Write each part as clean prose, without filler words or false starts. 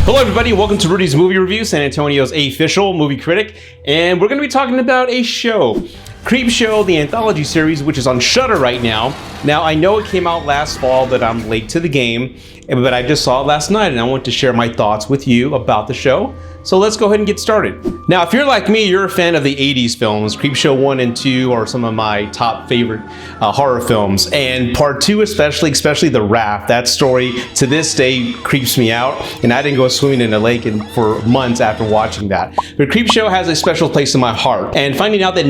Hello everybody, welcome to Rudy's Movie Review, San Antonio's official movie critic, and we're going to be talking about a show, Creepshow, the anthology series, which is on Shudder right now. Now, I know it came out last fall, but I'm late to the game, but I just saw it last night, and I want to share my thoughts with you about the show. So let's go ahead and get started. Now, if you're like me, you're a fan of the 80s films. Creepshow 1 and 2 are some of my top favorite horror films. And part 2 especially The Raft. That story to this day creeps me out. And I didn't go swimming in a lake for months after watching that. But Creepshow has a special place in my heart. And finding out that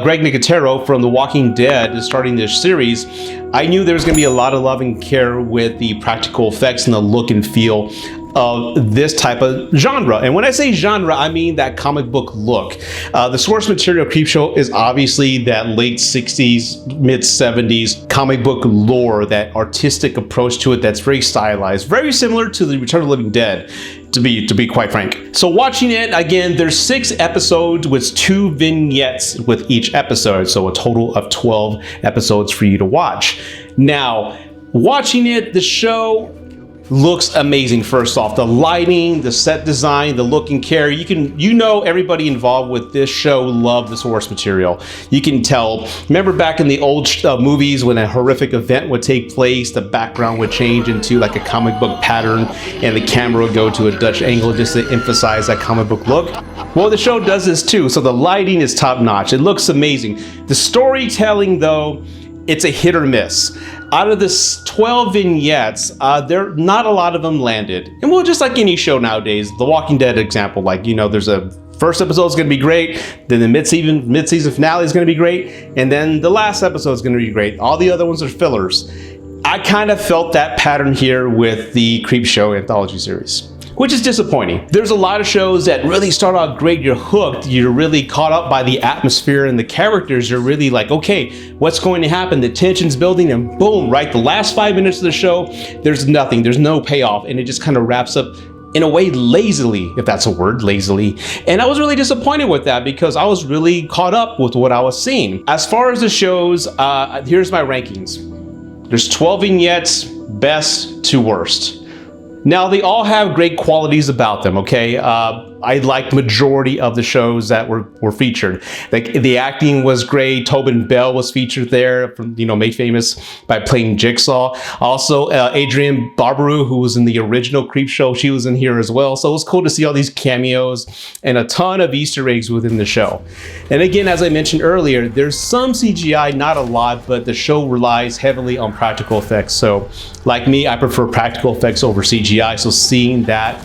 Greg Nicotero from The Walking Dead is starting this series, I knew there was gonna be a lot of love and care with the practical effects and the look and feel of this type of genre. And when I say genre, I mean that comic book look. The source material of Creepshow is obviously that late 60s, mid 70s comic book lore, that artistic approach to it that's very stylized, very similar to the Return of the Living Dead, to be quite frank. So watching it, again, there's 6 episodes with 2 vignettes with each episode, so a total of 12 episodes for you to watch. Now, watching it, the show looks amazing. First off, the lighting, the set design, the look and care. You know everybody involved with this show loved the source material. You can tell. Remember back in the old movies when a horrific event would take place, the background would change into like a comic book pattern and the camera would go to a Dutch angle just to emphasize that comic book look. Well, the show does this too. So the lighting is top notch. It looks amazing. The storytelling though, it's a hit or miss. Out of this 12 vignettes, not a lot of them landed. And well, just like any show nowadays, The Walking Dead example, there's a first episode is going to be great, then the mid-season finale is going to be great, and then the last episode is going to be great. All the other ones are fillers. I kind of felt that pattern here with the Creepshow anthology series, which is disappointing. There's a lot of shows that really start out great, you're hooked, you're really caught up by the atmosphere and the characters, you're really like, okay, what's going to happen? The tension's building and boom, right? The last 5 minutes of the show, there's nothing, there's no payoff, and it just kind of wraps up in a way lazily, if that's a word, lazily. And I was really disappointed with that because I was really caught up with what I was seeing. As far as the shows, here's my rankings. There's 12 vignettes, best to worst. Now, they all have great qualities about them, okay? I liked majority of the shows that were featured. The acting was great. Tobin Bell was featured there, made famous by playing Jigsaw. Also, Adrienne Barbeau, who was in the original Creepshow, she was in here as well. So it was cool to see all these cameos and a ton of Easter eggs within the show. And again, as I mentioned earlier, there's some CGI, not a lot, but the show relies heavily on practical effects. So like me, I prefer practical effects over CGI. So seeing that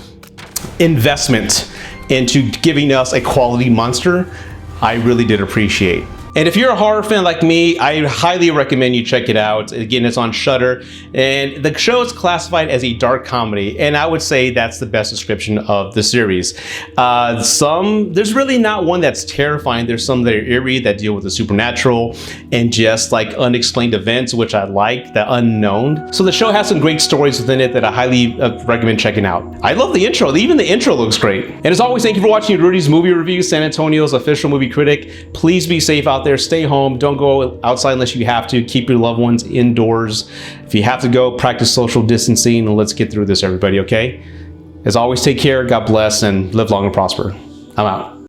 investment into giving us a quality monster, I really did appreciate. And if you're a horror fan like me, I highly recommend you check it out. Again, it's on Shudder, and the show is classified as a dark comedy, and I would say that's the best description of the series. There's really not one that's terrifying. There's some that are eerie, that deal with the supernatural and just like unexplained events, which I like, the unknown. So the show has some great stories within it that I highly recommend checking out. I love the intro. Even the intro looks great. And as always, thank you for watching Rudy's Movie Review, San Antonio's official movie critic. Please be safe out there, stay home, don't go outside unless you have to, keep your loved ones indoors. If you have to go, practice social distancing, and let's get through this, everybody, okay? As always, take care, God bless, and live long and prosper. I'm out.